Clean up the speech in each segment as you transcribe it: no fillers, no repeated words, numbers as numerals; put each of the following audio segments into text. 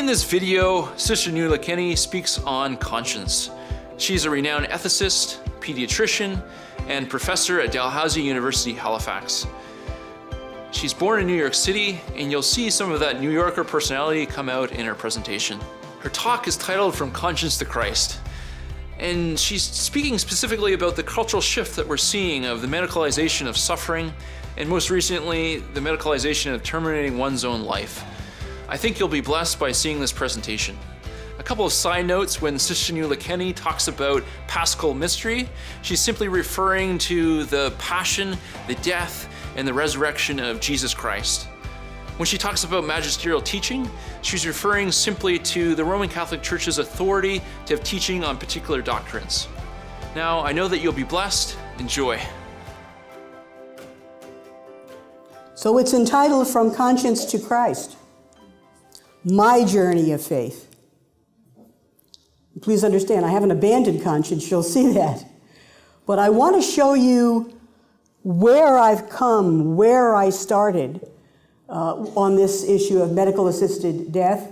In this video, Sister Nuala Kenny speaks on conscience. She's a renowned ethicist, pediatrician, and professor at Dalhousie University, Halifax. She's born in New York City, and you'll see some of that New Yorker personality come out in her presentation. Her talk is titled From Conscience to Christ, and she's speaking specifically about the cultural shift that we're seeing of the medicalization of suffering, and most recently, the medicalization of terminating one's own life. I think you'll be blessed by seeing this presentation. A couple of side notes: when Sister Nuala Kenny talks about Paschal mystery, she's simply referring to the passion, the death, and the resurrection of Jesus Christ. When she talks about magisterial teaching, she's referring simply to the Roman Catholic Church's authority to have teaching on particular doctrines. Now, I know that you'll be blessed. Enjoy. So it's entitled From Conscience to Christ, My Journey of Faith. Please understand, I haven't abandoned conscience, you'll see that. But I want to show you where I've come, where I started on this issue of medical-assisted death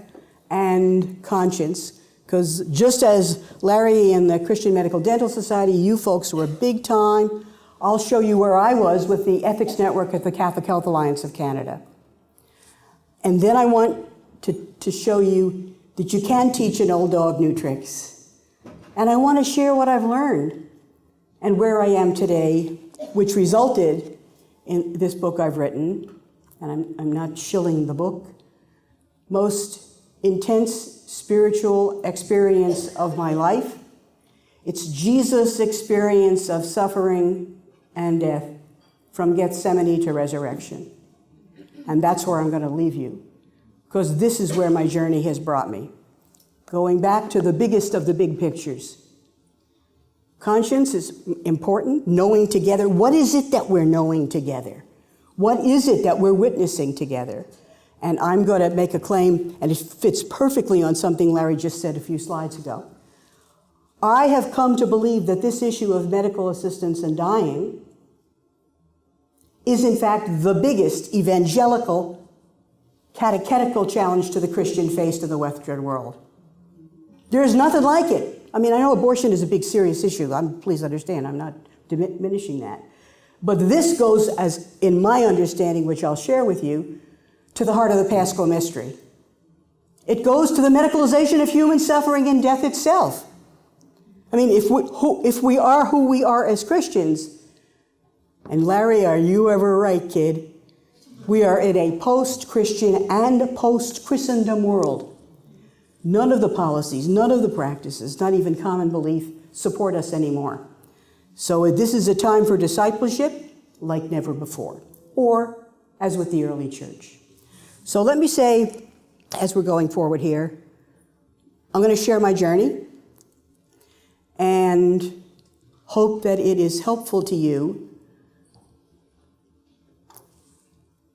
and conscience. Because just as Larry and the Christian Medical Dental Society, you folks were big time, I'll show you where I was with the Ethics Network at the Catholic Health Alliance of Canada. And then I want to show you that you can teach an old dog new tricks. And I want to share what I've learned and where I am today, which resulted in this book I've written, and I'm not shilling the book, Most Intense Spiritual Experience of My Life. It's Jesus' experience of suffering and death from Gethsemane to resurrection. And that's where I'm going to leave you, because this is where my journey has brought me. Going back to the biggest of the big pictures. Conscience is important, knowing together. What is it that we're knowing together? What is it that we're witnessing together? And I'm going to make a claim, and it fits perfectly on something Larry just said a few slides ago. I have come to believe that this issue of medical assistance and dying is in fact the biggest evangelical catechetical challenge to the Christian faith in the Western world. There's nothing like it. I mean, I know abortion is a big, serious issue. Please understand, I'm not diminishing that. But this goes, as in my understanding, which I'll share with you, to the heart of the Paschal mystery. It goes to the medicalization of human suffering and death itself. I mean, if we are who we are as Christians, and Larry, are you ever right, kid? We are in a post-Christian and post-Christendom world. None of the policies, none of the practices, not even common belief, support us anymore. So this is a time for discipleship like never before, or as with the early church. So let me say, as we're going forward here, I'm going to share my journey and hope that it is helpful to you.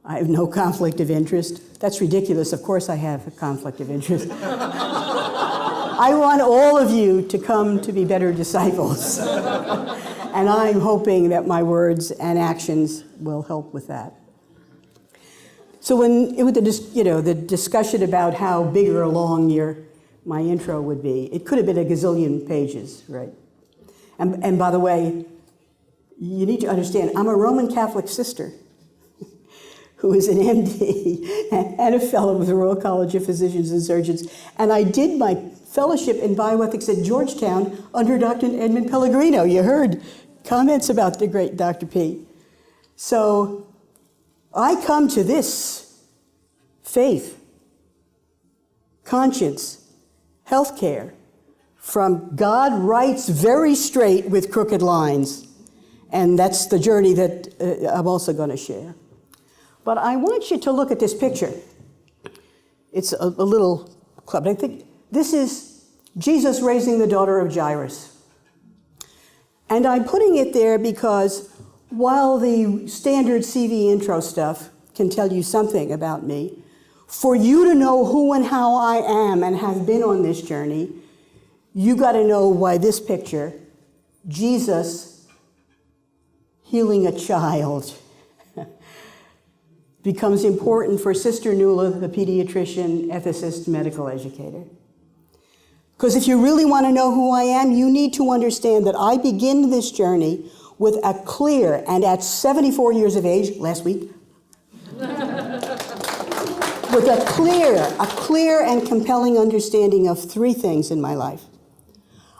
I have no conflict of interest. That's ridiculous. Of course I have a conflict of interest. I want all of you to come to be better disciples. And I'm hoping that my words and actions will help with that. So with the discussion about how big or long my intro would be, it could have been a gazillion pages, right? And by the way, you need to understand, I'm a Roman Catholic sister who is an MD and a fellow with the Royal College of Physicians and Surgeons. And I did my fellowship in bioethics at Georgetown under Dr. Edmund Pellegrino. You heard comments about the great Dr. P. So I come to this faith, conscience, healthcare, from God writes very straight with crooked lines. And that's the journey that I'm also going to share. But I want you to look at this picture. It's a little club. I think this is Jesus raising the daughter of Jairus. And I'm putting it there because while the standard CV intro stuff can tell you something about me, for you to know who and how I am and have been on this journey, you got to know why this picture, Jesus healing a child. becomes important for Sister Nuala, the pediatrician, ethicist, medical educator. Because if you really want to know who I am, you need to understand that I begin this journey with a clear, and at 74 years of age, last week, with a clear and compelling understanding of three things in my life.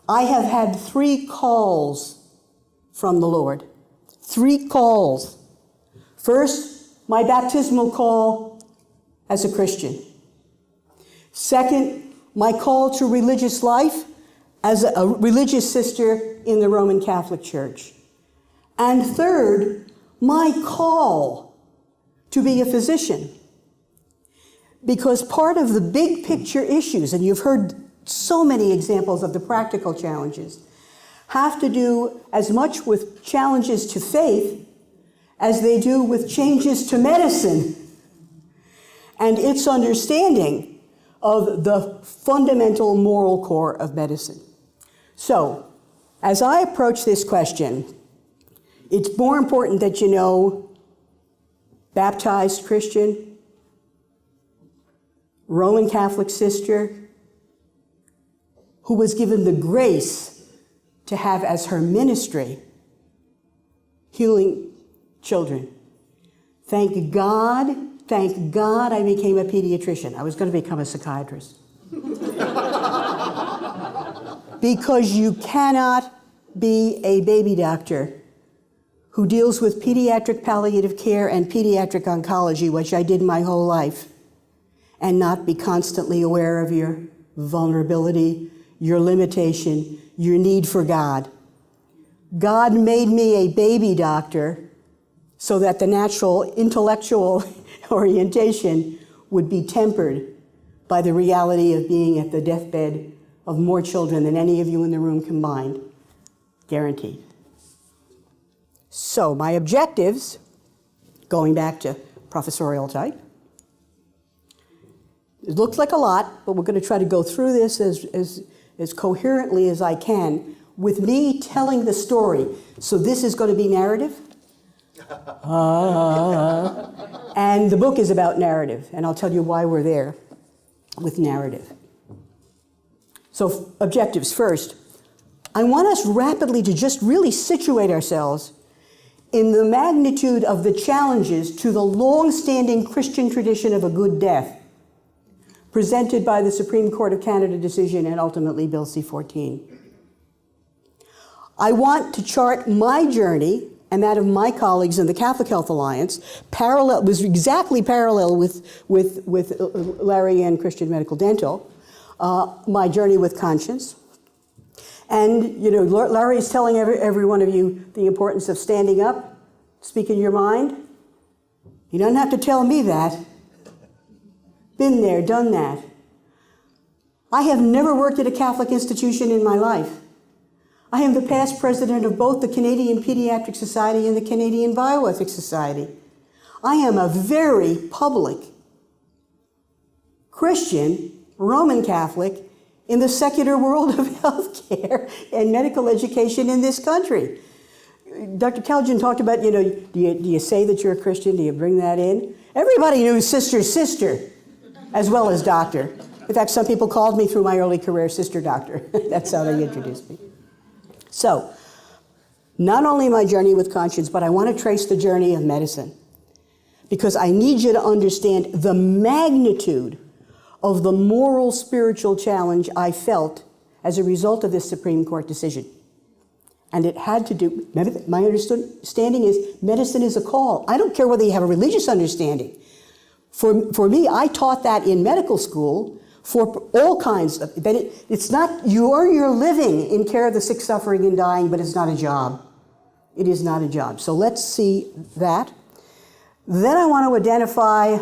I have had 3 calls from the Lord. 3 calls. First, my baptismal call as a Christian. Second, my call to religious life as a religious sister in the Roman Catholic Church. And third, my call to be a physician. Because part of the big picture issues, and you've heard so many examples of the practical challenges, have to do as much with challenges to faith as they do with changes to medicine and its understanding of the fundamental moral core of medicine. So, as I approach this question, it's more important that you know baptized Christian, Roman Catholic sister, who was given the grace to have as her ministry healing children. Thank God I became a pediatrician. I was going to become a psychiatrist. Because you cannot be a baby doctor who deals with pediatric palliative care and pediatric oncology, which I did my whole life, and not be constantly aware of your vulnerability, your limitation, your need for God. God made me a baby doctor so that the natural intellectual orientation would be tempered by the reality of being at the deathbed of more children than any of you in the room combined. Guaranteed. So my objectives, going back to professorial type, it looks like a lot, but we're going to try to go through this as coherently as I can with me telling the story. So this is going to be narrative. And the book is about narrative, and I'll tell you why we're there with narrative. So objectives first. I want us rapidly to just really situate ourselves in the magnitude of the challenges to the long-standing Christian tradition of a good death, presented by the Supreme Court of Canada decision and ultimately Bill C-14. I want to chart my journey and that of my colleagues in the Catholic Health Alliance, exactly parallel with Larry and Christian Medical Dental, my journey with conscience. And, you know, Larry is telling every one of you the importance of standing up, speaking your mind. He doesn't have to tell me that. Been there, done that. I have never worked at a Catholic institution in my life. I am the past president of both the Canadian Pediatric Society and the Canadian Bioethics Society. I am a very public Christian, Roman Catholic, in the secular world of healthcare and medical education in this country. Dr. Kaljan talked about, you know, do you say that you're a Christian? Do you bring that in? Everybody knew sister, as well as doctor. In fact, some people called me through my early career sister doctor. That's how they introduced me. So, not only my journey with conscience, but I want to trace the journey of medicine. Because I need you to understand the magnitude of the moral, spiritual challenge I felt as a result of this Supreme Court decision. And it had to do, my understanding is medicine is a call. I don't care whether you have a religious understanding. For me, I taught that in medical school for all kinds of, that it's not, you're living in care of the sick, suffering, and dying, but it's not a job. It is not a job. So let's see that. Then I want to identify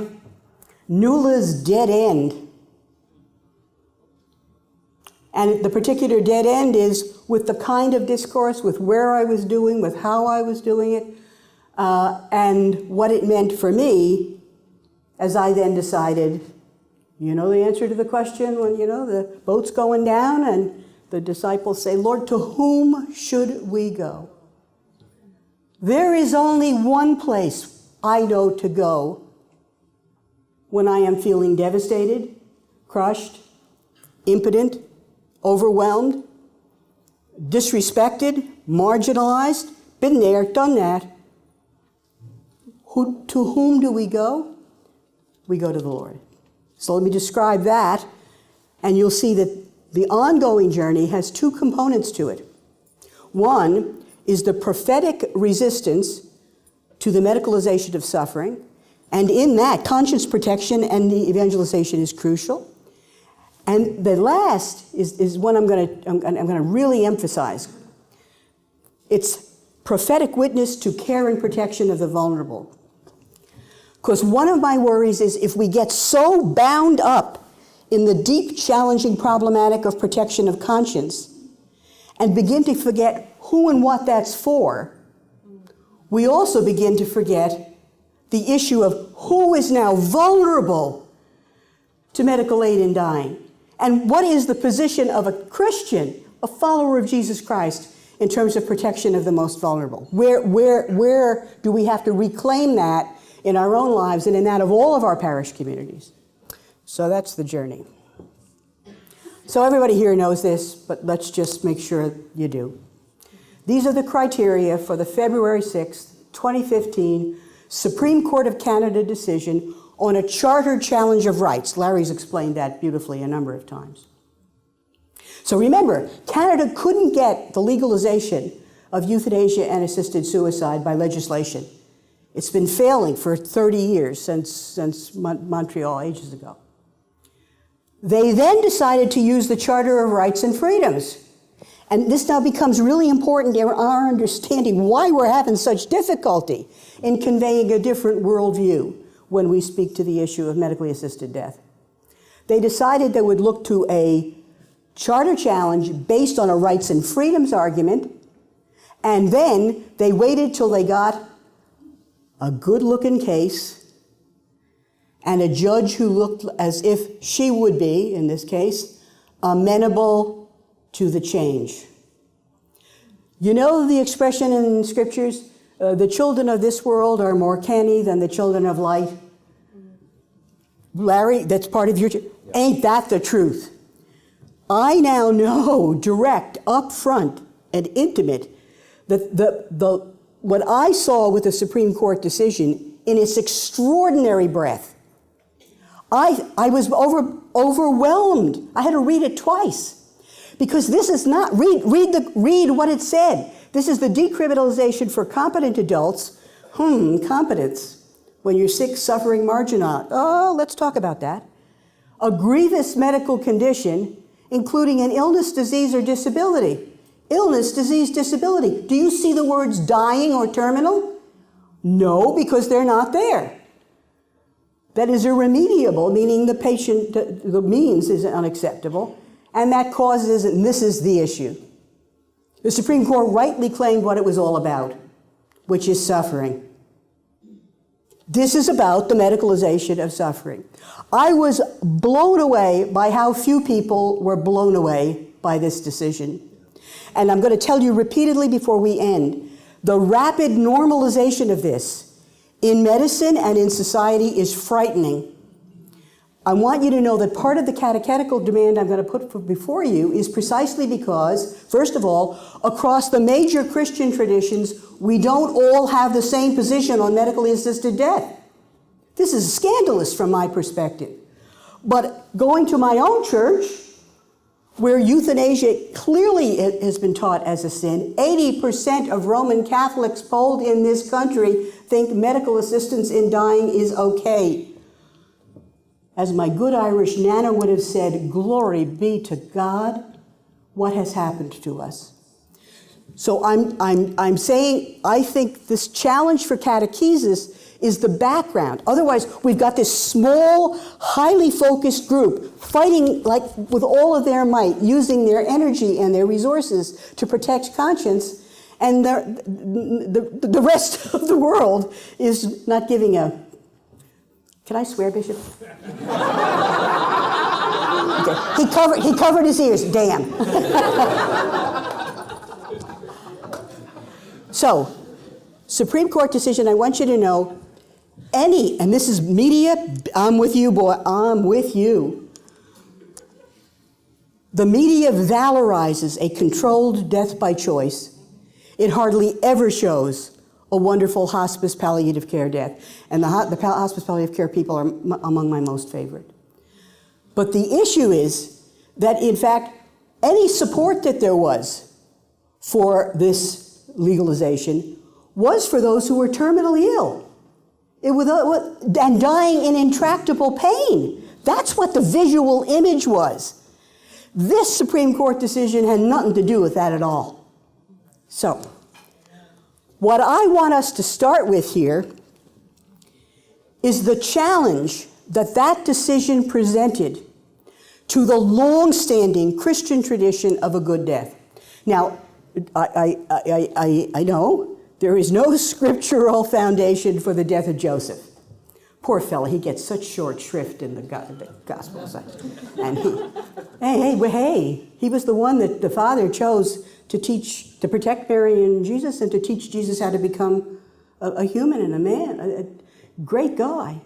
Nuala's dead end. And the particular dead end is with the kind of discourse, with where I was doing, with how I was doing it, and what it meant for me as I then decided, you know the answer to the question when, you know, the boat's going down and the disciples say, Lord, to whom should we go? There is only one place I know to go when I am feeling devastated, crushed, impotent, overwhelmed, disrespected, marginalized. Been there, done that. To whom do we go? We go to the Lord. So let me describe that, and you'll see that the ongoing journey has two components to it. One is the prophetic resistance to the medicalization of suffering, and in that, conscience protection and the evangelization is crucial. And the last is one I'm going to really emphasize. It's prophetic witness to care and protection of the vulnerable. Because one of my worries is if we get so bound up in the deep, challenging problematic of protection of conscience and begin to forget who and what that's for, we also begin to forget the issue of who is now vulnerable to medical aid in dying. And what is the position of a Christian, a follower of Jesus Christ, in terms of protection of the most vulnerable? Where do we have to reclaim that in our own lives and in that of all of our parish communities? So that's the journey. So everybody here knows this, but let's just make sure you do. These are the criteria for the February 6th, 2015 Supreme Court of Canada decision on a charter challenge of rights. Larry's explained that beautifully a number of times. So remember, Canada couldn't get the legalization of euthanasia and assisted suicide by legislation. It's been failing for 30 years, since Montreal, ages ago. They then decided to use the Charter of Rights and Freedoms. And this now becomes really important in our understanding why we're having such difficulty in conveying a different worldview when we speak to the issue of medically assisted death. They decided they would look to a charter challenge based on a rights and freedoms argument, and then they waited till they got a good-looking case and a judge who looked as if she would be, in this case, amenable to the change. You know the expression in scriptures, the children of this world are more canny than the children of light? Larry, that's part of your, ain't that the truth? I now know, direct, upfront, and intimate, that what I saw with the Supreme Court decision in its extraordinary breadth, I was overwhelmed. I had to read it twice. Because this is not, read what it said. This is the decriminalization for competent adults. Competence. When you're sick, suffering, marginalized. Oh, let's talk about that. A grievous medical condition, including an illness, disease, or disability. Illness, disease, disability. Do you see the words dying or terminal? No, because they're not there. That is irremediable, meaning the patient, the means is unacceptable. And that causes, and this is the issue. The Supreme Court rightly claimed what it was all about, which is suffering. This is about the medicalization of suffering. I was blown away by how few people were blown away by this decision. And I'm going to tell you repeatedly before we end, the rapid normalization of this in medicine and in society is frightening. I want you to know that part of the catechetical demand I'm going to put before you is precisely because, first of all, across the major Christian traditions, we don't all have the same position on medically assisted death. This is scandalous from my perspective. But going to my own church, where euthanasia clearly has been taught as a sin, 80% of Roman Catholics polled in this country think medical assistance in dying is okay. As my good Irish Nana would have said, glory be to God, what has happened to us. So I'm saying I think this challenge for catechesis is the background. Otherwise, we've got this small, highly focused group fighting like with all of their might, using their energy and their resources to protect conscience, and the rest of the world is not giving a... Can I swear, Bishop? Okay. He covered his ears, damn. So, Supreme Court decision, I want you to know, and this is media, I'm with you, boy, I'm with you. The media valorizes a controlled death by choice. It hardly ever shows a wonderful hospice palliative care death. And the hospice palliative care people are among my most favorite. But the issue is that, in fact, any support that there was for this legalization was for those who were terminally ill and dying in intractable pain. That's what the visual image was. This Supreme Court decision had nothing to do with that at all. So, what I want us to start with here is the challenge that that decision presented to the long-standing Christian tradition of a good death. Now, I know there is no scriptural foundation for the death of Joseph. Poor fella, he gets such short shrift in the Gospels. And he was the one that the Father chose to protect Mary and Jesus and to teach Jesus how to become a human and a man, a great guy.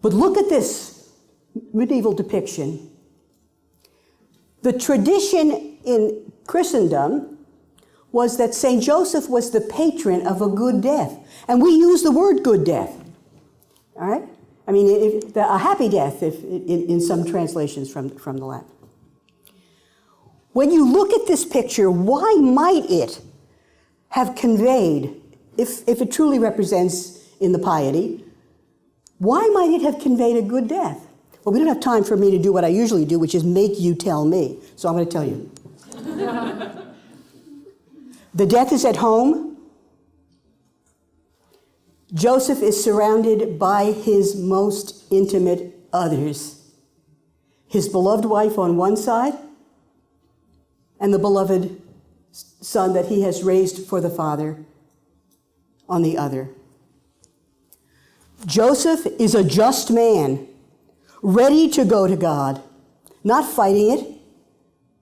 But look at this medieval depiction. The tradition in Christendom was that St. Joseph was the patron of a good death. And we use the word good death. All right? I mean, a happy death in some translations from the Latin. When you look at this picture, why might it have conveyed, if it truly represents in the piety, why might it have conveyed a good death? Well, we don't have time for me to do what I usually do, which is make you tell me. So I'm going to tell you. The death is at home. Joseph is surrounded by his most intimate others. His beloved wife on one side, and the beloved son that he has raised for the Father on the other. Joseph is a just man, ready to go to God, not fighting it,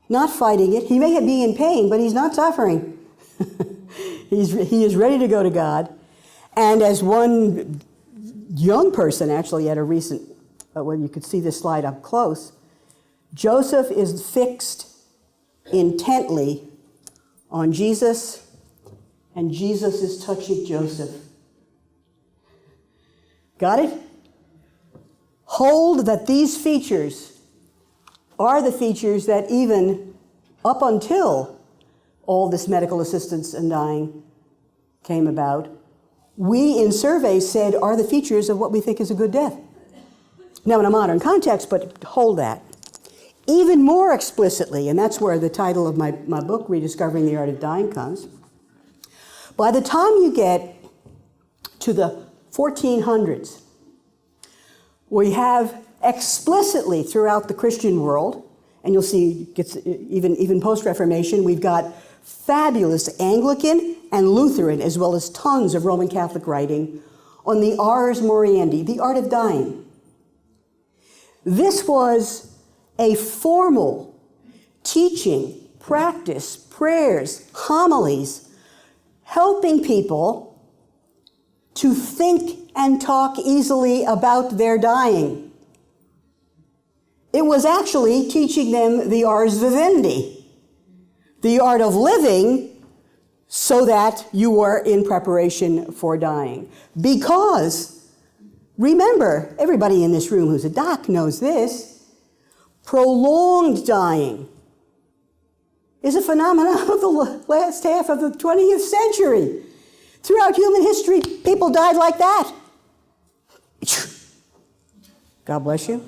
not fighting it. He may be in pain, but he's not suffering. He is ready to go to God. And as one young person actually at a recent, well, you could see this slide up close, Joseph is fixed intently on Jesus, and Jesus is touching Joseph. Got it? Hold that these features are the features that even up until all this medical assistance and dying came about, we in surveys said are the features of what we think is a good death. Now in a modern context, but hold that. Even more explicitly, and that's where the title of my book, Rediscovering the Art of Dying, comes. By the time you get to the 1400s, we have explicitly throughout the Christian world, and you'll see even post-Reformation, we've got fabulous Anglican and Lutheran, as well as tons of Roman Catholic writing on the ars moriendi, the art of dying. This was a formal teaching, practice, prayers, homilies, helping people to think and talk easily about their dying. It was actually teaching them the ars vivendi, the art of living so that you were in preparation for dying. Because, remember, everybody in this room who's a doc knows this, prolonged dying is a phenomenon of the last half of the 20th century. Throughout human history, people died like that. God bless you.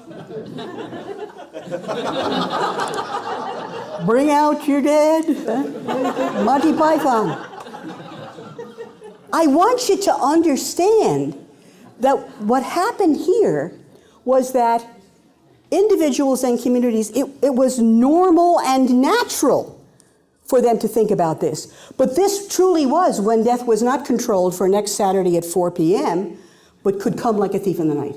Bring out your dead. Monty Python. I want you to understand that what happened here was that individuals and communities, it was normal and natural for them to think about this. But this truly was when death was not controlled for next Saturday at 4 p.m., but could come like a thief in the night.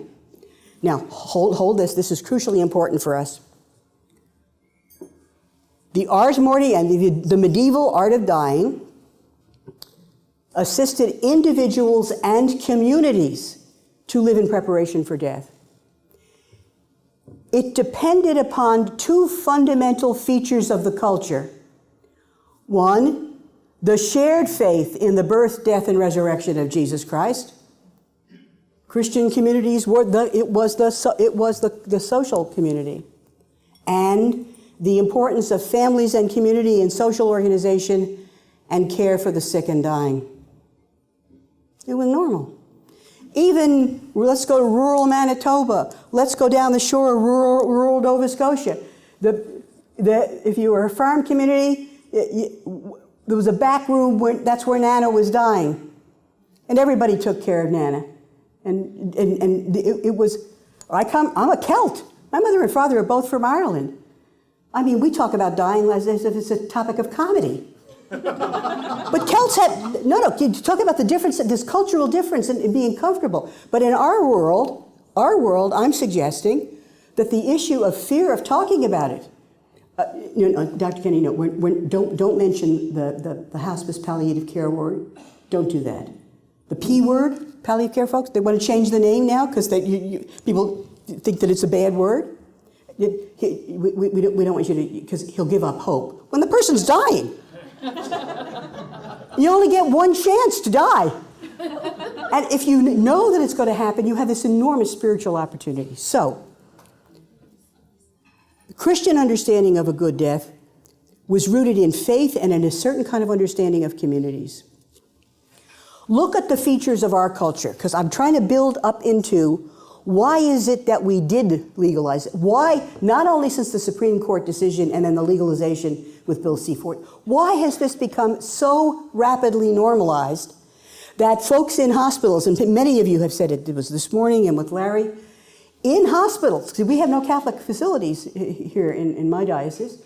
Now, hold this. This is crucially important for us. The ars moriendi and the medieval art of dying assisted individuals and communities to live in preparation for death. It depended upon two fundamental features of the culture. One, the shared faith in the birth, death, and resurrection of Jesus Christ. Christian communities were it was the social community. And the importance of families and community and social organization and care for the sick and dying. It was normal. Even, let's go to rural Manitoba. Let's go down the shore of rural Nova Scotia. If you were a farm community, there was a back room that's where Nana was dying. And everybody took care of Nana. And it was, I'm a Celt. My mother and father are both from Ireland. I mean, we talk about dying as if it's a topic of comedy. But Celts had, you talk about the difference, this cultural difference in being comfortable. But in our world, I'm suggesting that the issue of fear of talking about it, Dr. Kenny, no, don't mention the hospice palliative care word. Don't do that. The P word, palliative care folks, they want to change the name now because people think that it's a bad word. We don't want you to, because he'll give up hope. When the person's dying, you only get one chance to die. And if you know that it's going to happen, you have this enormous spiritual opportunity. So, the Christian understanding of a good death was rooted in faith and in a certain kind of understanding of communities. Look at the features of our culture, because I'm trying to build up into why is it that we did legalize it? Why, not only since the Supreme Court decision and then the legalization with Bill C-40, why has this become so rapidly normalized that folks in hospitals, and many of you have said it was this morning and with Larry, in hospitals, because we have no Catholic facilities here in my diocese,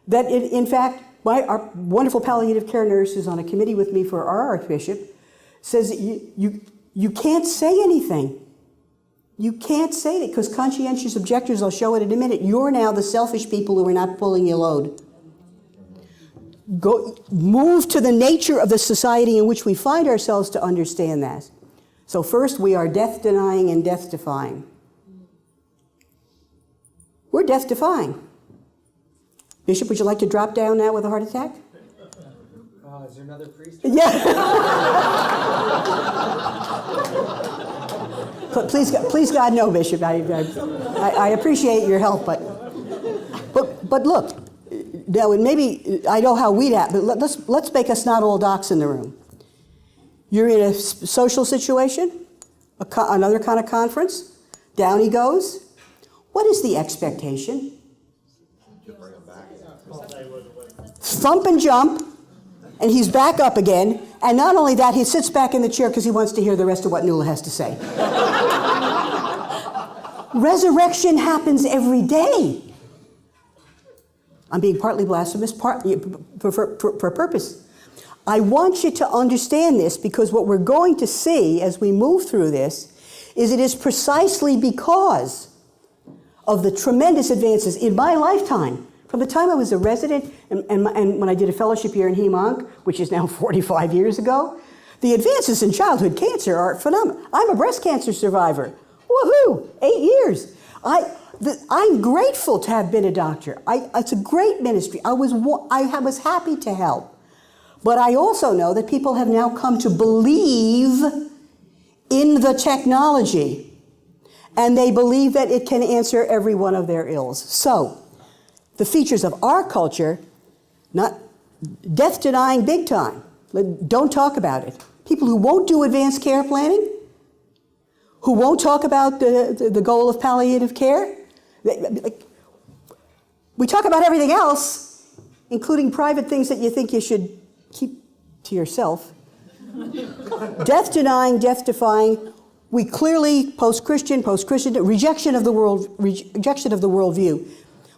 that in fact, our wonderful palliative care nurse who's on a committee with me for our Archbishop says you can't say anything. You can't say it because conscientious objectors, I'll show it in a minute, you're now the selfish people who are not pulling your load. Move to the nature of the society in which we find ourselves to understand that. So first, we are death-denying and death-defying. We're death-defying. Bishop, would you like to drop down now with a heart attack? Is there another priest? Yeah. Please, God, no, Bishop. I appreciate your help, but look. Now, and maybe I know how we'd act, but let's make us not all docs in the room. You're in a social situation, another kind of conference. Down he goes. What is the expectation? Thump and jump. And he's back up again, and not only that, he sits back in the chair because he wants to hear the rest of what Nuala has to say. Resurrection happens every day. I'm being partly blasphemous, partly for purpose. I want you to understand this because what we're going to see as we move through this is it is precisely because of the tremendous advances in my lifetime. From the time I was a resident and when I did a fellowship here in Hem-Onc, which is now 45 years ago, the advances in childhood cancer are phenomenal. I'm a breast cancer survivor. Woohoo! 8 years. I'm grateful to have been a doctor. It's a great ministry. I was happy to help. But I also know that people have now come to believe in the technology, and they believe that it can answer every one of their ills. So, the features of our culture, not death-denying big time. Don't talk about it. People who won't do advanced care planning, who won't talk about the goal of palliative care. We talk about everything else, including private things that you think you should keep to yourself. Death-denying, death-defying. We clearly, post-Christian, rejection of the worldview.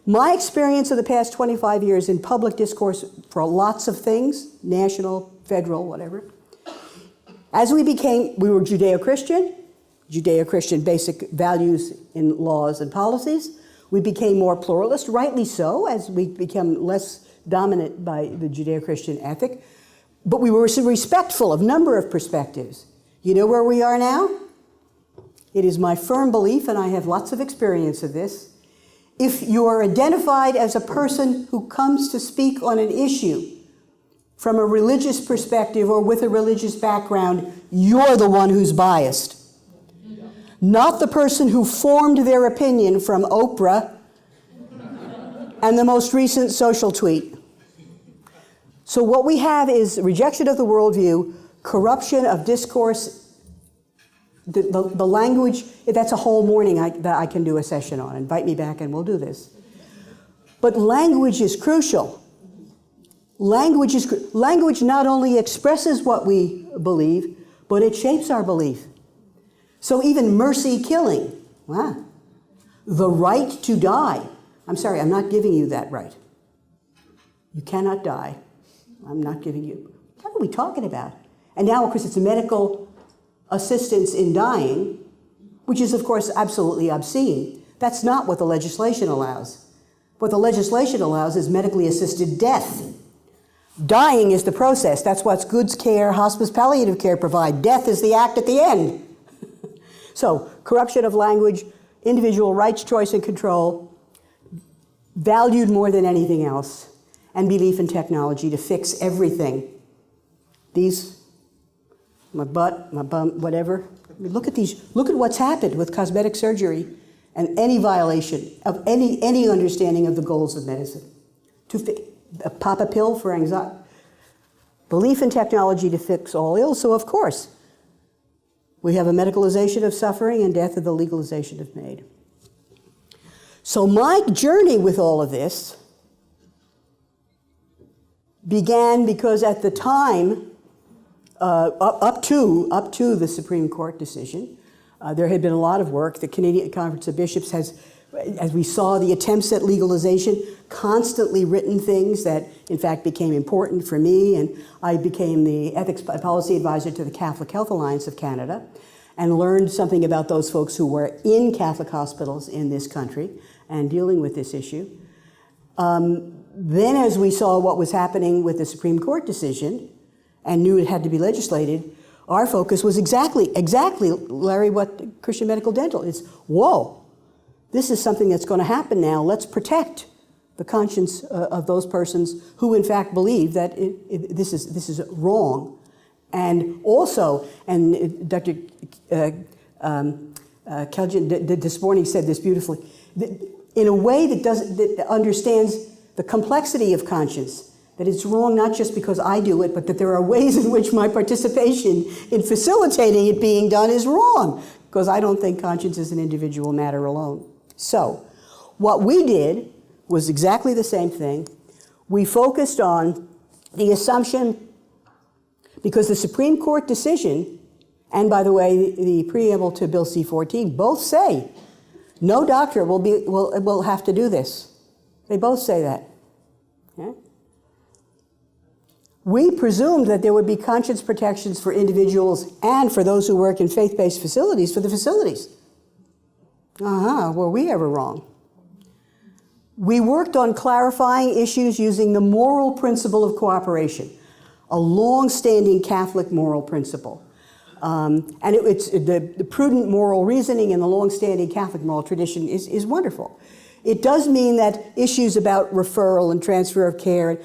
My experience of the past 25 years in public discourse for lots of things, national, federal, whatever, as we were Judeo-Christian basic values in laws and policies. We became more pluralist, rightly so, as we became less dominant by the Judeo-Christian ethic. But we were respectful of a number of perspectives. You know where we are now? It is my firm belief, and I have lots of experience of this, if you are identified as a person who comes to speak on an issue from a religious perspective or with a religious background, you're the one who's biased. Not the person who formed their opinion from Oprah and the most recent social tweet. So what we have is rejection of the worldview, corruption of discourse, the language. That's a whole morning that I can do a session on. Invite me back and we'll do this. But language is crucial. Language not only expresses what we believe, but it shapes our belief. So even mercy killing, wow. The right to die. I'm sorry, I'm not giving you that right. You cannot die. I'm not giving you. What are we talking about? And now, of course, it's medical assistance in dying, which is, of course, absolutely obscene. That's not what the legislation allows. What the legislation allows is medically assisted death. Dying is the process. That's what goods care, hospice, palliative care provide. Death is the act at the end. So, corruption of language, individual rights, choice, and control, valued more than anything else, and belief in technology to fix everything. These, my butt, my bum, whatever. I mean, look at these. Look at what's happened with cosmetic surgery and any violation of any understanding of the goals of medicine. Pop a pill for anxiety. Belief in technology to fix all ills. So, of course, we have a medicalization of suffering and death and the legalization of MAID. So my journey with all of this began because at the time, up to the Supreme Court decision, there had been a lot of work. The Canadian Conference of Bishops has, as we saw the attempts at legalization, constantly written things that in fact became important for me, and I became the ethics policy advisor to the Catholic Health Alliance of Canada and learned something about those folks who were in Catholic hospitals in this country and dealing with this issue. Then as we saw what was happening with the Supreme Court decision and knew it had to be legislated, our focus was exactly, Larry, what Christian Medical Dental is. Whoa, this is something that's going to happen now. Let's protect the conscience of those persons who in fact believe that this is wrong. And also, and Dr. Keljan this morning said this beautifully, in a way that understands the complexity of conscience, that it's wrong not just because I do it, but that there are ways in which my participation in facilitating it being done is wrong, because I don't think conscience is an individual matter alone. So, what we did was exactly the same thing. We focused on the assumption, because the Supreme Court decision, and by the way, the preamble to Bill C-14, both say no doctor will have to do this. They both say that. Yeah? We presumed that there would be conscience protections for individuals and for those who work in faith-based facilities for the facilities. Were we ever wrong? We worked on clarifying issues using the moral principle of cooperation, a long-standing Catholic moral principle. And it's the prudent moral reasoning in the long-standing Catholic moral tradition is wonderful. It does mean that issues about referral and transfer of care,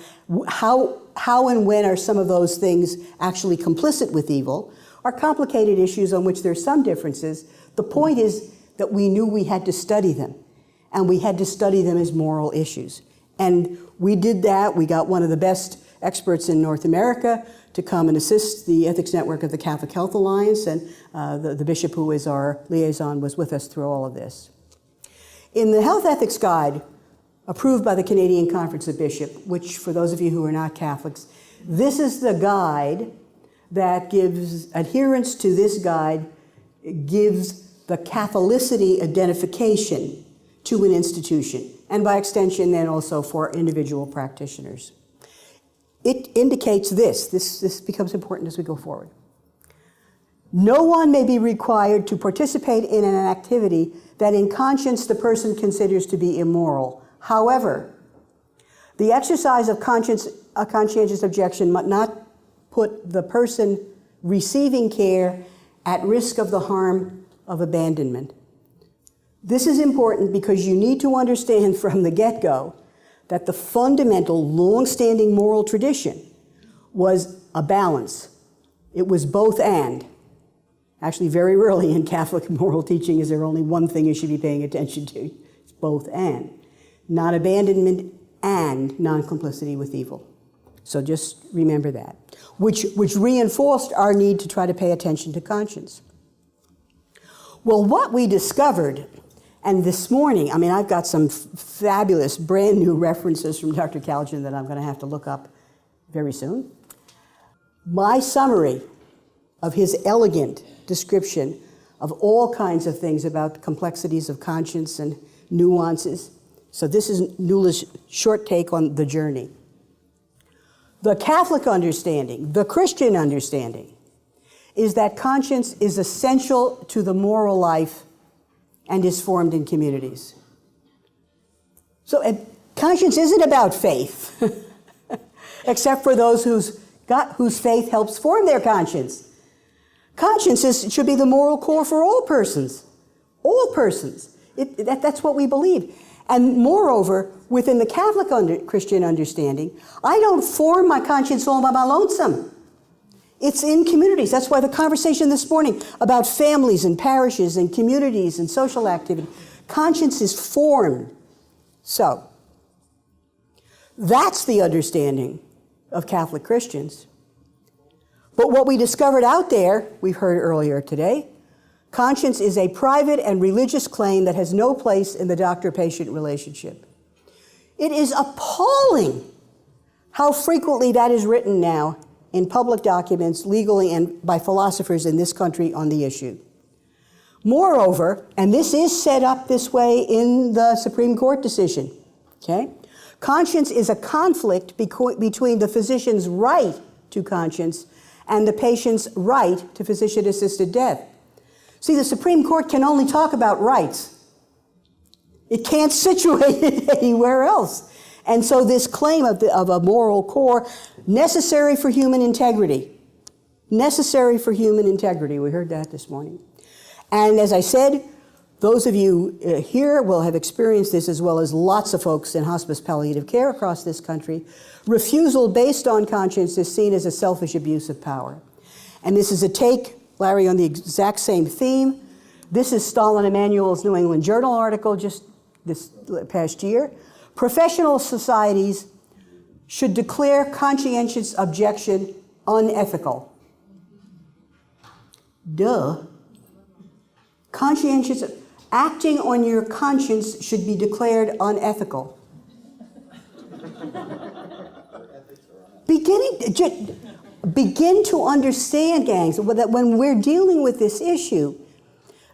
how and when are some of those things actually complicit with evil, are complicated issues on which there's some differences. The point is that we knew we had to study them, and we had to study them as moral issues. And we did that. We got one of the best experts in North America to come and assist the ethics network of the Catholic Health Alliance, and the bishop who is our liaison was with us through all of this. In the Health Ethics Guide, approved by the Canadian Conference of Bishops, which for those of you who are not Catholics, this is the guide that gives, adherence to this guide gives the Catholicity identification to an institution, and by extension then also for individual practitioners. It indicates this becomes important as we go forward. No one may be required to participate in an activity that in conscience the person considers to be immoral. However, the exercise of a conscientious objection must not put the person receiving care at risk of the harm of abandonment. This is important because you need to understand from the get-go that the fundamental, long-standing moral tradition was a balance. It was both and. Actually, very rarely in Catholic moral teaching is there only one thing you should be paying attention to. It's both and. Not abandonment and non-complicity with evil. So just remember that, which reinforced our need to try to pay attention to conscience. Well, what we discovered, and this morning, I mean, I've got some fabulous brand new references from Dr. Calgin that I'm going to have to look up very soon. My summary of his elegant description of all kinds of things about the complexities of conscience and nuances. So this is Nuala's short take on the journey. The Catholic understanding, the Christian understanding, is that conscience is essential to the moral life and is formed in communities. So conscience isn't about faith, except for those whose faith helps form their conscience. Conscience should be the moral core for all persons. All persons. That's what we believe. And moreover, within the Catholic Christian understanding, I don't form my conscience all by my lonesome. It's in communities. That's why the conversation this morning about families and parishes and communities and social activity, conscience is formed. So, that's the understanding of Catholic Christians. But what we discovered out there, we heard earlier today, conscience is a private and religious claim that has no place in the doctor-patient relationship. It is appalling how frequently that is written now in public documents, legally, and by philosophers in this country on the issue. Moreover, and this is set up this way in the Supreme Court decision, okay? Conscience is a conflict between the physician's right to conscience and the patient's right to physician-assisted death. See, the Supreme Court can only talk about rights. It can't situate it anywhere else. And so this claim of a moral core, necessary for human integrity. Necessary for human integrity. We heard that this morning. And as I said, those of you here will have experienced this, as well as lots of folks in hospice palliative care across this country. Refusal based on conscience is seen as a selfish abuse of power. And this is a take, Larry, on the exact same theme. This is Stalin Emanuel's New England Journal article just this past year. Professional societies should declare conscientious objection unethical. Duh. Conscientious, acting on your conscience should be declared unethical. Begin to understand, gangs, that when we're dealing with this issue,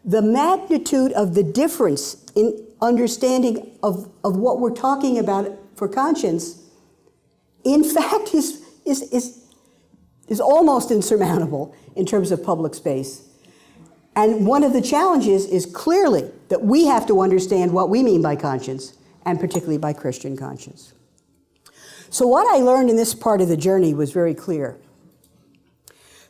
the magnitude of the difference in understanding of what we're talking about for conscience, in fact, is almost insurmountable in terms of public space. And one of the challenges is clearly that we have to understand what we mean by conscience, and particularly by Christian conscience. So what I learned in this part of the journey was very clear.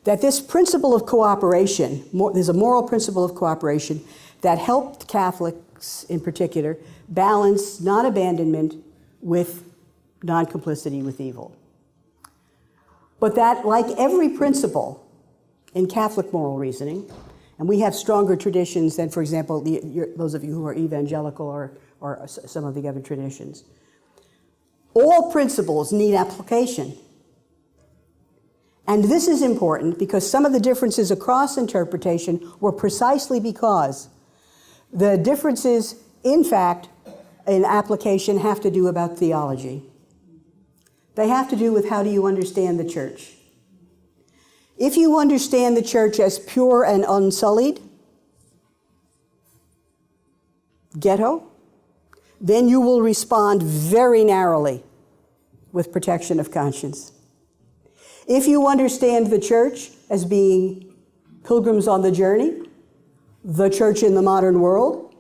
That this principle of cooperation, there's a moral principle of cooperation that helped Catholics in particular balance non-abandonment with non-complicity with evil. But that, like every principle in Catholic moral reasoning, and we have stronger traditions than, for example, those of you who are evangelical or some of the other traditions, all principles need application. And this is important because some of the differences across interpretation were precisely because the differences, in fact, in application have to do about theology. They have to do with how do you understand the church. If you understand the church as pure and unsullied, ghetto, then you will respond very narrowly with protection of conscience. If you understand the church as being pilgrims on the journey, the church in the modern world,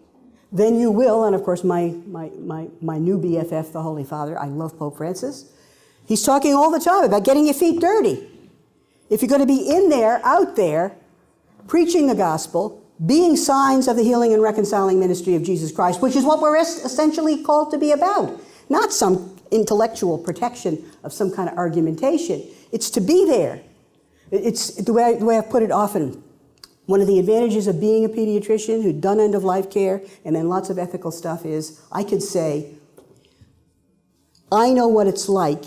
then you will, and of course my new BFF, the Holy Father, I love Pope Francis, he's talking all the time about getting your feet dirty. If you're going to be in there, out there, preaching the gospel, being signs of the healing and reconciling ministry of Jesus Christ, which is what we're essentially called to be about. Not some intellectual protection of some kind of argumentation. It's to be there. It's the way I've put it often. One of the advantages of being a pediatrician who'd done end-of-life care and then lots of ethical stuff is I could say, I know what it's like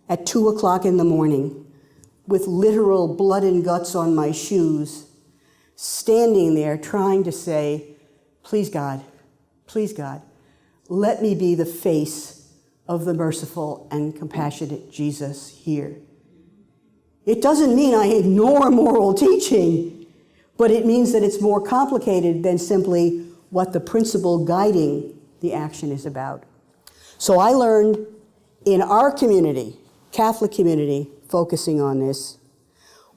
at 2 o'clock in the morning with literal blood and guts on my shoes, standing there trying to say, please God, let me be the face of the merciful and compassionate Jesus here. It doesn't mean I ignore moral teaching, but it means that it's more complicated than simply what the principle guiding the action is about. So I learned in our community, Catholic community, focusing on this,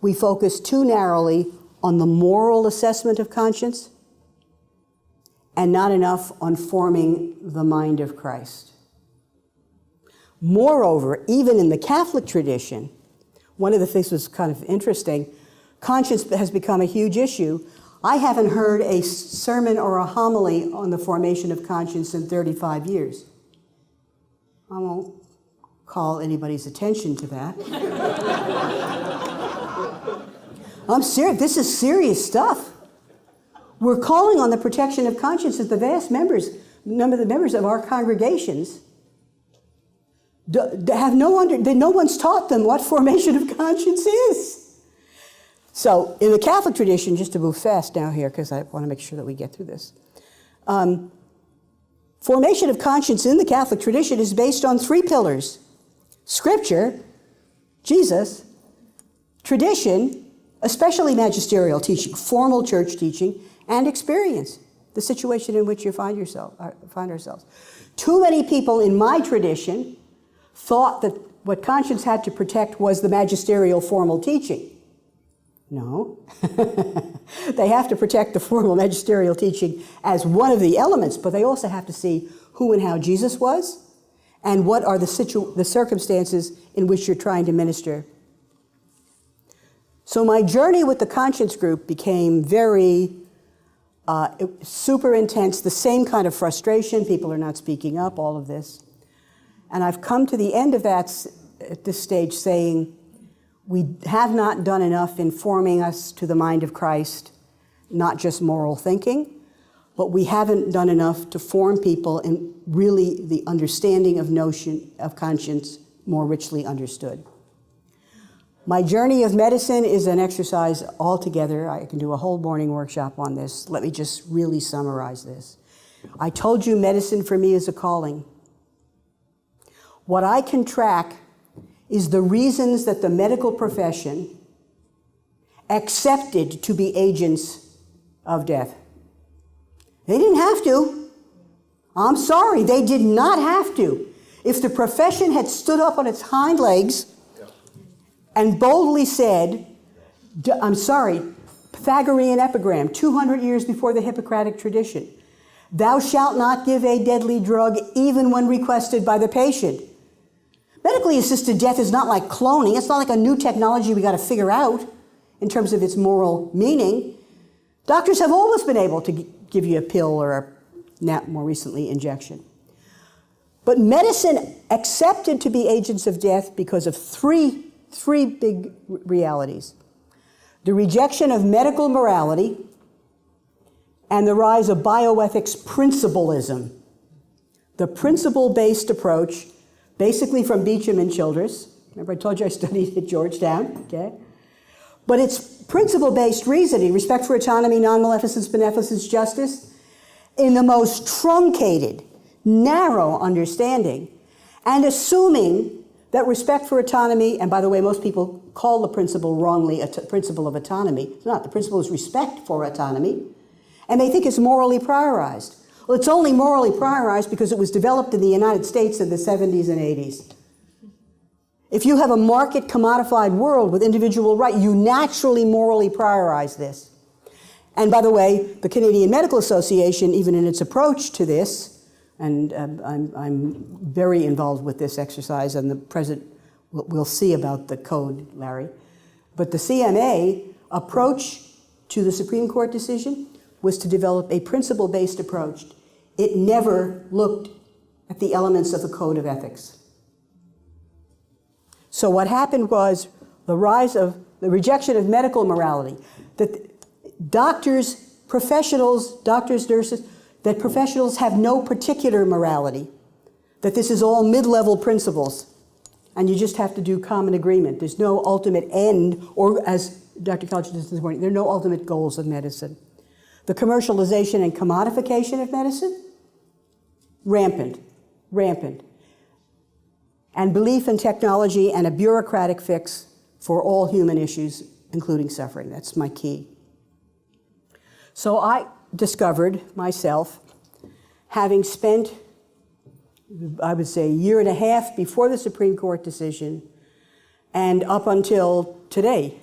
we focus too narrowly on the moral assessment of conscience and not enough on forming the mind of Christ. Moreover, even in the Catholic tradition, one of the things was kind of interesting, conscience has become a huge issue. I haven't heard a sermon or a homily on the formation of conscience in 35 years. I won't call anybody's attention to that. I'm serious. This is serious stuff. We're calling on the protection of conscience that the vast number of the members of our congregations have no one's taught them what formation of conscience is. So in the Catholic tradition, just to move fast now here, because I want to make sure that we get through this. Formation of conscience in the Catholic tradition is based on 3 pillars: Scripture, Jesus, tradition, especially magisterial teaching, formal church teaching, and experience, the situation in which you find ourselves. Too many people in my tradition thought that what conscience had to protect was the magisterial formal teaching. No. They have to protect the formal magisterial teaching as one of the elements, but they also have to see who and how Jesus was and what are the circumstances in which you're trying to minister. So my journey with the conscience group became very super intense, the same kind of frustration, people are not speaking up, all of this. And I've come to the end of that at this stage saying, we have not done enough in forming us to the mind of Christ, not just moral thinking, but we haven't done enough to form people in really the understanding of notion of conscience more richly understood. My journey of medicine is an exercise altogether. I can do a whole morning workshop on this. Let me just really summarize this. I told you medicine for me is a calling. What I can track is the reasons that the medical profession accepted to be agents of death. They didn't have to. I'm sorry, they did not have to. If the profession had stood up on its hind legs and boldly said, I'm sorry, Pythagorean epigram, 200 years before the Hippocratic tradition, thou shalt not give a deadly drug even when requested by the patient. Medically assisted death is not like cloning. It's not like a new technology we got to figure out in terms of its moral meaning. Doctors have always been able to give you a pill or more recently, injection. But medicine accepted to be agents of death because of three big realities. The rejection of medical morality and the rise of bioethics principlism. The principle-based approach, basically from Beecham and Childress. Remember I told you I studied at Georgetown, okay? But it's principle-based reasoning, respect for autonomy, non-maleficence, beneficence, justice, in the most truncated, narrow understanding, and assuming that respect for autonomy, and by the way, most people call the principle wrongly a principle of autonomy. It's not. The principle is respect for autonomy, and they think it's morally prioritized. Well, it's only morally prioritized because it was developed in the United States in the 70s and 80s. If you have a market commodified world with individual right, you naturally morally prioritize this. And by the way, the Canadian Medical Association, even in its approach to this, and I'm very involved with this exercise, and the present, we'll see about the code, Larry, but the CMA approach to the Supreme Court decision was to develop a principle-based approach. It never looked at the elements of the code of ethics. So what happened was the rise of the rejection of medical morality, that doctors, professionals, doctors, nurses, that professionals have no particular morality, that this is all mid-level principles, and you just have to do common agreement. There's no ultimate end, or as Dr. Couch did this morning, there are no ultimate goals of medicine. The commercialization and commodification of medicine, rampant, rampant. And belief in technology and a bureaucratic fix for all human issues, including suffering. That's my key. So I discovered myself, having spent, I would say, a year and a half before the Supreme Court decision and up until today,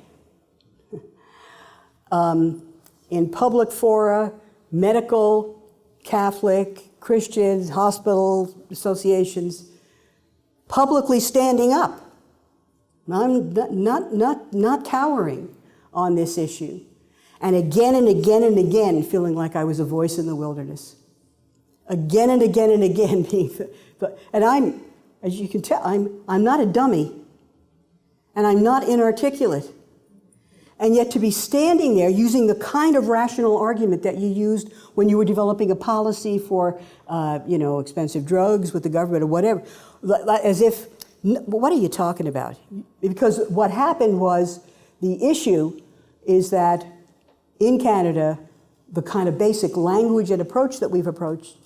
in public fora, medical, Catholic, Christian, hospital associations, publicly standing up. I'm not cowering on this issue. And again feeling like I was a voice in the wilderness. Again and again being, and I'm, as you can tell, I'm not a dummy. And I'm not inarticulate. And yet to be standing there using the kind of rational argument that you used when you were developing a policy for, expensive drugs with the government or whatever, as if, what are you talking about? Because what happened was, the issue is that in Canada, the kind of basic language and approach that we've approached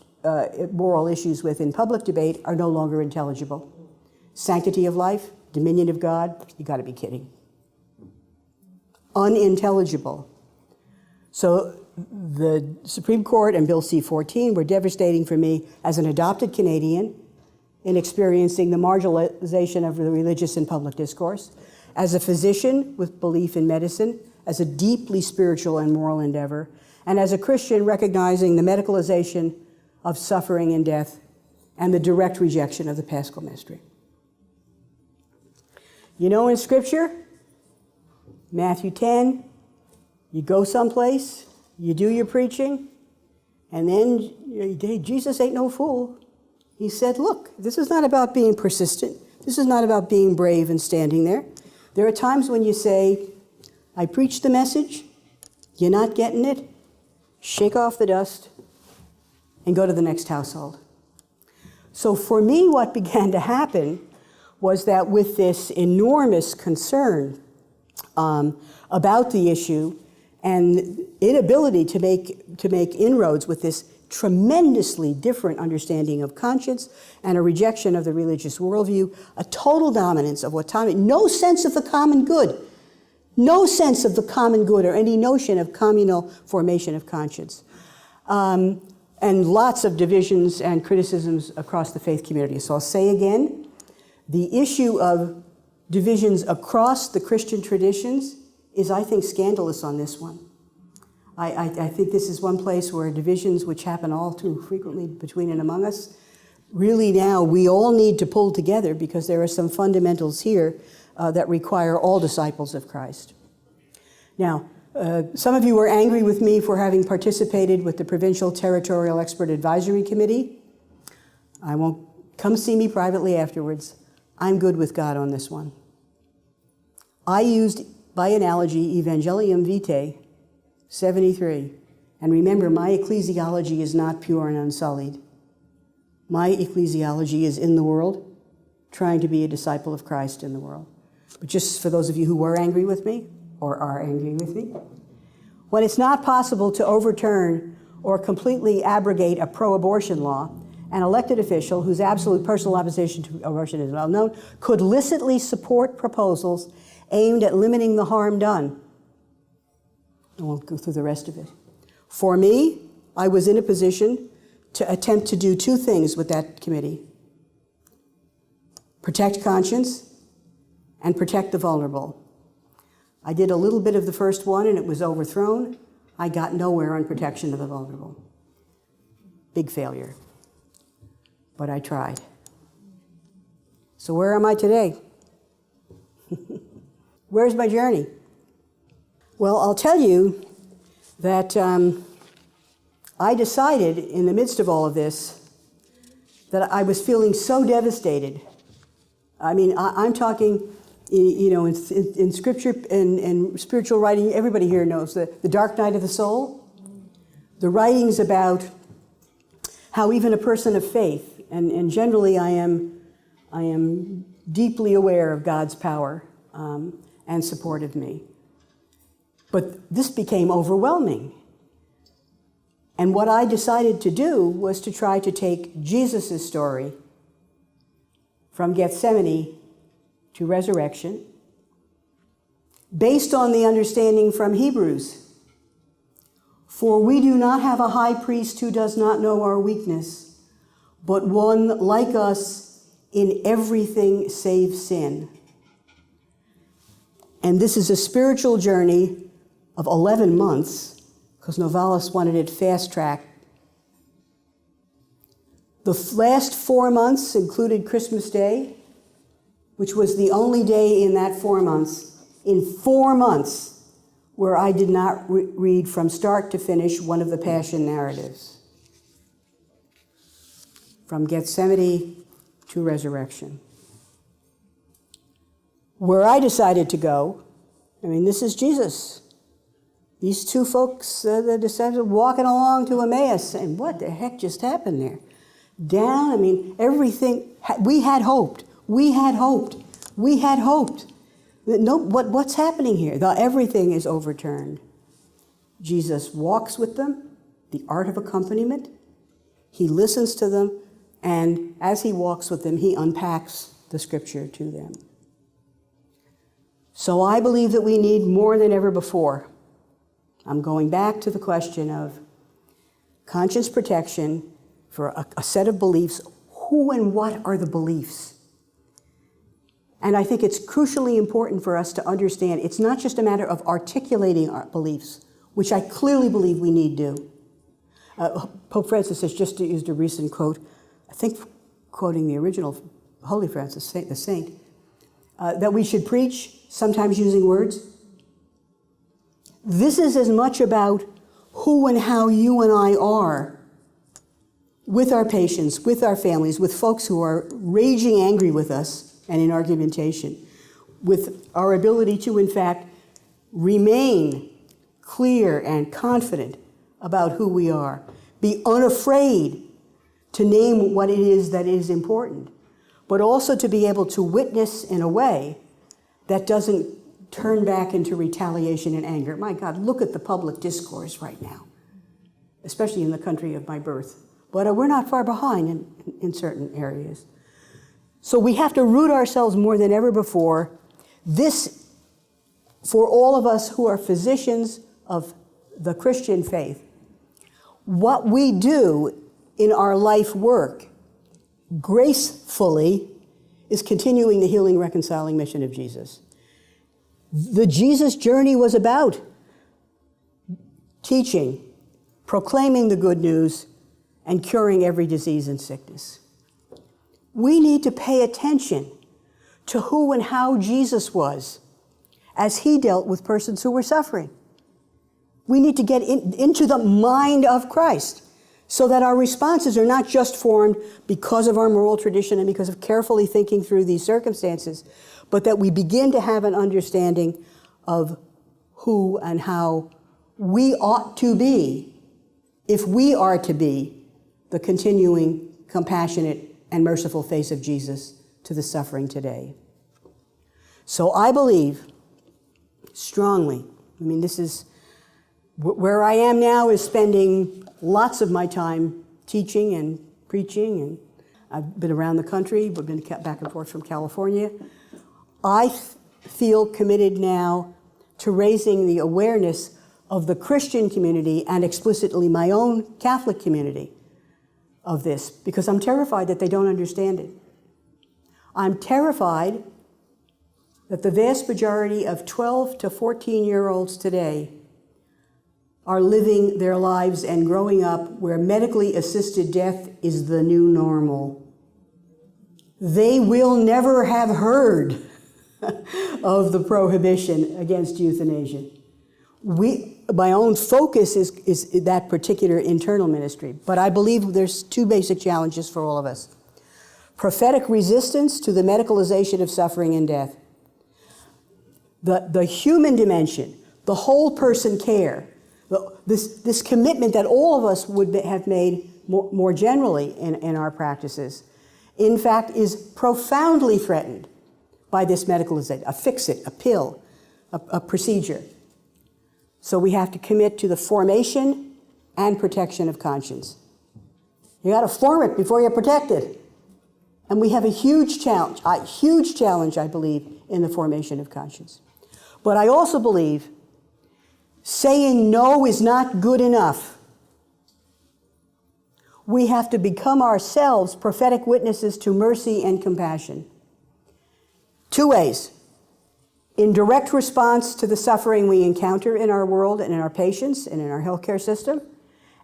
moral issues with in public debate are no longer intelligible. Sanctity of life, dominion of God, you gotta be kidding. Unintelligible. So the Supreme Court and Bill C-14 were devastating for me as an adopted Canadian in experiencing the marginalization of the religious in public discourse, as a physician with belief in medicine, as a deeply spiritual and moral endeavor, and as a Christian recognizing the medicalization of suffering and death and the direct rejection of the Paschal mystery. You know, in Scripture, Matthew 10, you go someplace, you do your preaching, and then Jesus ain't no fool. He said, look, this is not about being persistent. This is not about being brave and standing there. There are times when you say, I preached the message, you're not getting it, shake off the dust, and go to the next household. So for me, what began to happen was that with this enormous concern about the issue and inability to make inroads with this tremendously different understanding of conscience and a rejection of the religious worldview, a total dominance of autonomy, no sense of the common good, no sense of the common good or any notion of communal formation of conscience, and lots of divisions and criticisms across the faith community. So I'll say again, the issue of divisions across the Christian traditions is, I think, scandalous on this one. I think this is one place where divisions, which happen all too frequently between and among us, really now we all need to pull together because there are some fundamentals here that require all disciples of Christ. Now, some of you were angry with me for having participated with the Provincial Territorial Expert Advisory Committee. I won't come see me privately afterwards. I'm good with God on this one. I used, by analogy, Evangelium Vitae 73. And remember, my ecclesiology is not pure and unsullied. My ecclesiology is in the world, trying to be a disciple of Christ in the world. But just for those of you who were angry with me, or are angry with me, when it's not possible to overturn or completely abrogate a pro-abortion law, an elected official whose absolute personal opposition to abortion is well known could licitly support proposals aimed at limiting the harm done. I won't go through the rest of it. For me, I was in a position to attempt to do two things with that committee: protect conscience and protect the vulnerable. I did a little bit of the first one and it was overthrown. I got nowhere on protection of the vulnerable. Big failure. But I tried. So where am I today? Where's my journey? Well, I'll tell you that I decided in the midst of all of this that I was feeling so devastated. I mean, I'm talking, you know, in scripture and spiritual writing, everybody here knows the dark night of the soul, the writings about how even a person of faith, and generally I am deeply aware of God's power and support of me. But this became overwhelming. And what I decided to do was to try to take Jesus' story from Gethsemane to resurrection, based on the understanding from Hebrews. For we do not have a high priest who does not know our weakness, but one like us in everything save sin. And this is a spiritual journey of 11 months, because Novalis wanted it fast-tracked. The last 4 months included Christmas Day, which was the only day in that 4 months, where I did not read from start to finish one of the Passion narratives. From Gethsemane to resurrection. Where I decided to go, I mean, this is Jesus. These two folks, the disciples, walking along to Emmaus, saying, what the heck just happened there? Down, I mean, everything, we had hoped. No, what's happening here? Everything is overturned. Jesus walks with them, the art of accompaniment. He listens to them, and as he walks with them, he unpacks the scripture to them. So I believe that we need more than ever before. I'm going back to the question of conscience protection for a set of beliefs. Who and what are the beliefs? And I think it's crucially important for us to understand it's not just a matter of articulating our beliefs, which I clearly believe we need to. Pope Francis has just used a recent quote, I think quoting the original Holy Francis, the saint, that we should preach, sometimes using words. This is as much about who and how you and I are with our patients, with our families, with folks who are raging angry with us and in argumentation, with our ability to, in fact, remain clear and confident about who we are, be unafraid to name what it is that is important, but also to be able to witness in a way that doesn't turn back into retaliation and anger. My God, look at the public discourse right now, especially in the country of my birth. But we're not far behind in certain areas. So we have to root ourselves more than ever before. This, for all of us who are physicians of the Christian faith, what we do in our life work gracefully is continuing the healing, reconciling mission of Jesus. The Jesus journey was about teaching, proclaiming the good news, and curing every disease and sickness. We need to pay attention to who and how Jesus was as he dealt with persons who were suffering. We need to get into the mind of Christ so that our responses are not just formed because of our moral tradition and because of carefully thinking through these circumstances, but that we begin to have an understanding of who and how we ought to be if we are to be the continuing, compassionate, and merciful face of Jesus to the suffering today. So I believe strongly, I mean, this is where I am now, is spending lots of my time teaching and preaching, and I've been around the country, we've been back and forth from California. I feel committed now to raising the awareness of the Christian community and explicitly my own Catholic community of this, because I'm terrified that they don't understand it. I'm terrified that the vast majority of 12 to 14-year-olds today are living their lives and growing up where medically assisted death is the new normal. They will never have heard of the prohibition against euthanasia. my own focus is that particular internal ministry. But I believe there's two basic challenges for all of us. Prophetic resistance to the medicalization of suffering and death. The human dimension, the whole person care, this commitment that all of us would have made more generally in our practices, in fact, is profoundly threatened by this medicalization, a fix-it, a pill, a procedure. So we have to commit to the formation and protection of conscience. You got to form it before you protect it. And we have a huge challenge, I believe, in the formation of conscience. But I also believe saying no is not good enough. We have to become ourselves prophetic witnesses to mercy and compassion. Two ways. In direct response to the suffering we encounter in our world and in our patients and in our healthcare system,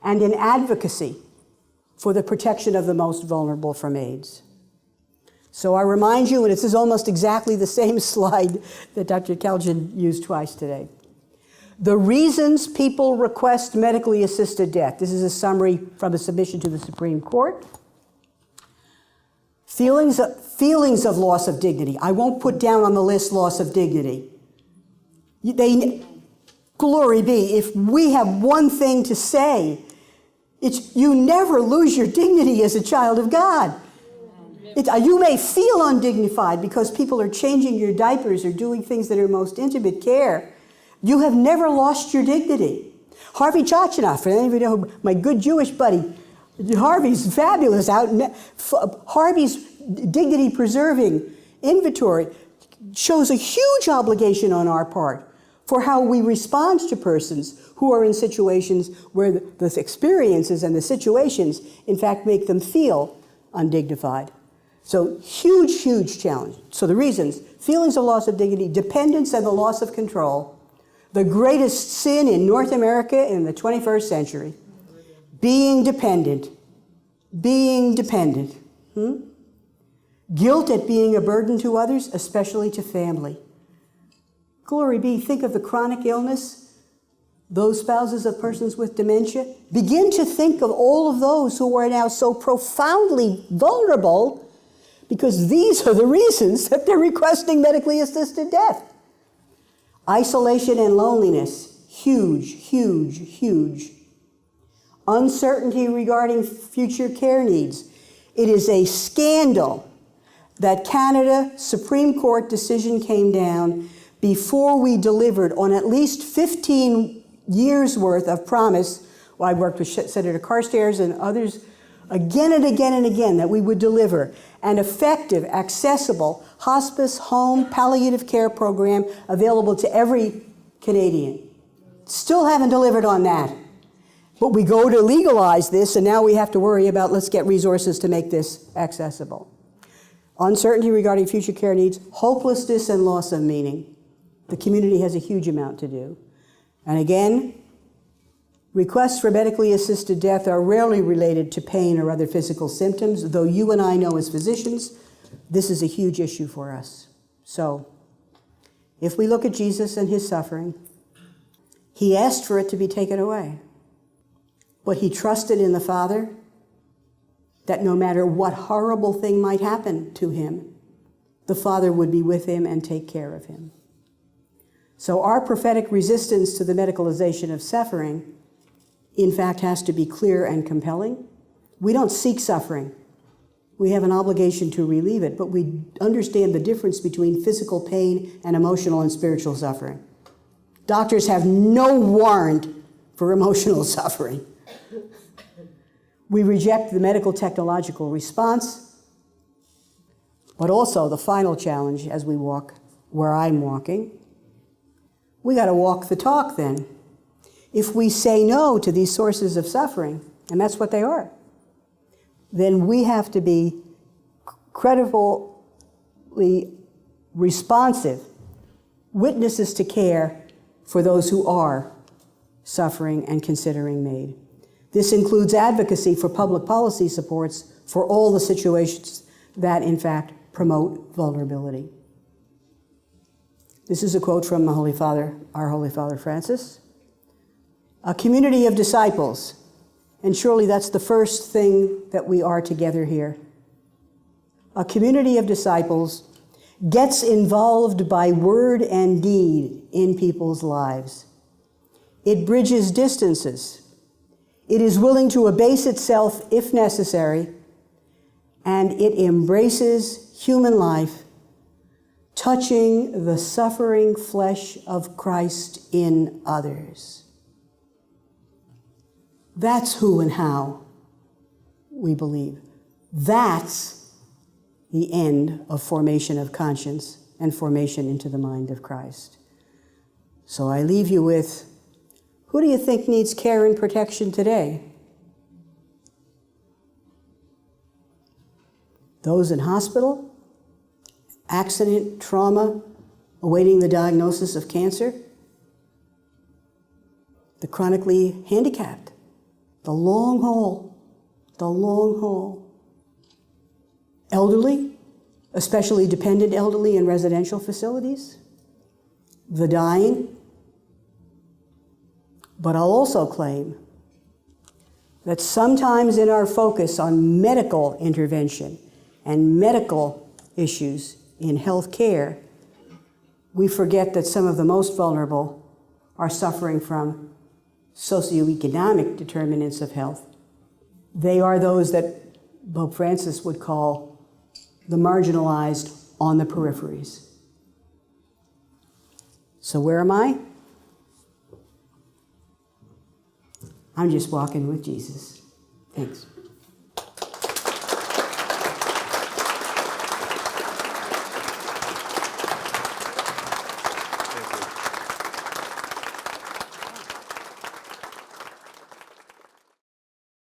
and in advocacy for the protection of the most vulnerable from AIDS. So I remind you, and this is almost exactly the same slide that Dr. Kaljan used twice today. The reasons people request medically assisted death. This is a summary from a submission to the Supreme Court. Feelings of loss of dignity. I won't put down on the list loss of dignity. Glory be, if we have one thing to say, it's you never lose your dignity as a child of God. You may feel undignified because people are changing your diapers or doing things that are most intimate care. You have never lost your dignity. Harvey Chachinoff, for any of you know, my good Jewish buddy, Harvey's fabulous. Harvey's dignity-preserving inventory shows a huge obligation on our part for how we respond to persons who are in situations where the experiences and the situations, in fact, make them feel undignified. So huge, huge challenge. So the reasons: feelings of loss of dignity, dependence and the loss of control, the greatest sin in North America in the 21st century, being dependent. Guilt at being a burden to others, especially to family. Glory be, think of the chronic illness, those spouses of persons with dementia. Begin to think of all of those who are now so profoundly vulnerable because these are the reasons that they're requesting medically assisted death. Isolation and loneliness, huge, huge, huge. Uncertainty regarding future care needs. It is a scandal that Canada Supreme Court decision came down before we delivered on at least 15 years worth of promise. Well, I worked with Senator Carstairs and others again and again and again that we would deliver an effective, accessible hospice, home, palliative care program available to every Canadian. Still haven't delivered on that. But we go to legalize this, and now we have to worry about let's get resources to make this accessible. Uncertainty regarding future care needs, hopelessness and loss of meaning. The community has a huge amount to do. And again, requests for medically assisted death are rarely related to pain or other physical symptoms, though you and I know as physicians, this is a huge issue for us. So, if we look at Jesus and his suffering, he asked for it to be taken away. But he trusted in the Father that no matter what horrible thing might happen to him, the Father would be with him and take care of him. So our prophetic resistance to the medicalization of suffering, in fact, has to be clear and compelling. We don't seek suffering. We have an obligation to relieve it, but we understand the difference between physical pain and emotional and spiritual suffering. Doctors have no warrant for emotional suffering. We reject the medical technological response, but also the final challenge as we walk where I'm walking. We got to walk the talk then. If we say no to these sources of suffering, and that's what they are, then we have to be credibly responsive witnesses to care for those who are suffering and considering MAID. This includes advocacy for public policy supports for all the situations that, in fact, promote vulnerability. This is a quote from the Holy Father, our Holy Father Francis. A community of disciples, and surely that's the first thing that we are together here. A community of disciples gets involved by word and deed in people's lives. It bridges distances. It is willing to abase itself if necessary, and it embraces human life, touching the suffering flesh of Christ in others. That's who and how we believe. That's the end of formation of conscience and formation into the mind of Christ. So I leave you with, who do you think needs care and protection today? Those in hospital, accident, trauma, awaiting the diagnosis of cancer, the chronically handicapped, the long haul, elderly, especially dependent elderly in residential facilities, the dying. But I'll also claim that sometimes in our focus on medical intervention and medical issues in health care, we forget that some of the most vulnerable are suffering from socioeconomic determinants of health. They are those that Pope Francis would call the marginalized on the peripheries. So where am I? I'm just walking with Jesus. Thanks.